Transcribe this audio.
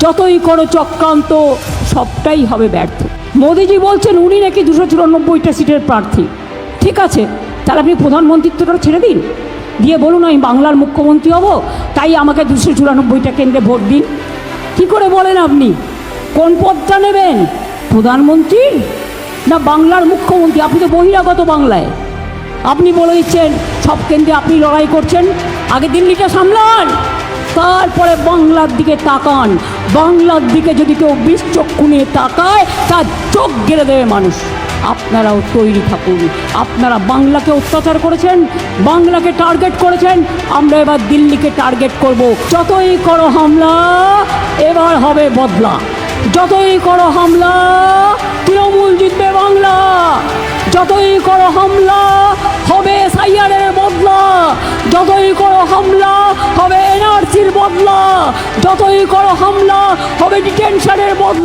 যতই করো চক্রান্ত সবটাই হবে ব্যর্থ। মোদিজি বলছেন উনি নাকি 294টা সিটের প্রার্থী। ঠিক আছে, তাহলে আপনি প্রধানমন্ত্রিত্বটা ছেড়ে দিন, দিয়ে বলুন আমি বাংলার মুখ্যমন্ত্রী হব, তাই আমাকে 294টা কেন্দ্রে ভোট দিন। কী করে বলেন আপনি? কোন পদটা নেবেন, প্রধানমন্ত্রী না বাংলার মুখ্যমন্ত্রী? আপনি তো বহিরাগত বাংলায়, আপনি বলে দিচ্ছেন সব কেন্দ্রে আপনি লড়াই করছেন। আগে দিল্লিটা সামলান, তারপরে বাংলার দিকে তাকান। বাংলার দিকে যদি কেউ বিচক্ষু নিয়ে তাকায় তার চোখ গেলে দেবে মানুষ। আপনারাও তৈরি থাকুন। আপনারা বাংলাকে অত্যাচার করেছেন, বাংলাকে টার্গেট করেছেন, আমরা এবার দিল্লিকে টার্গেট করব। যতই করো হামলা এবার হবে বদলা, যতই করো হামলা তৃণমূল জিতবে বাংলা, যতই করো হামলা হবে সাইয়ারের বদলা, যতই করো হামলা হবে এনআরসির বদলা, যতই করো হামলা হবে ডিটেনশনের বদলা।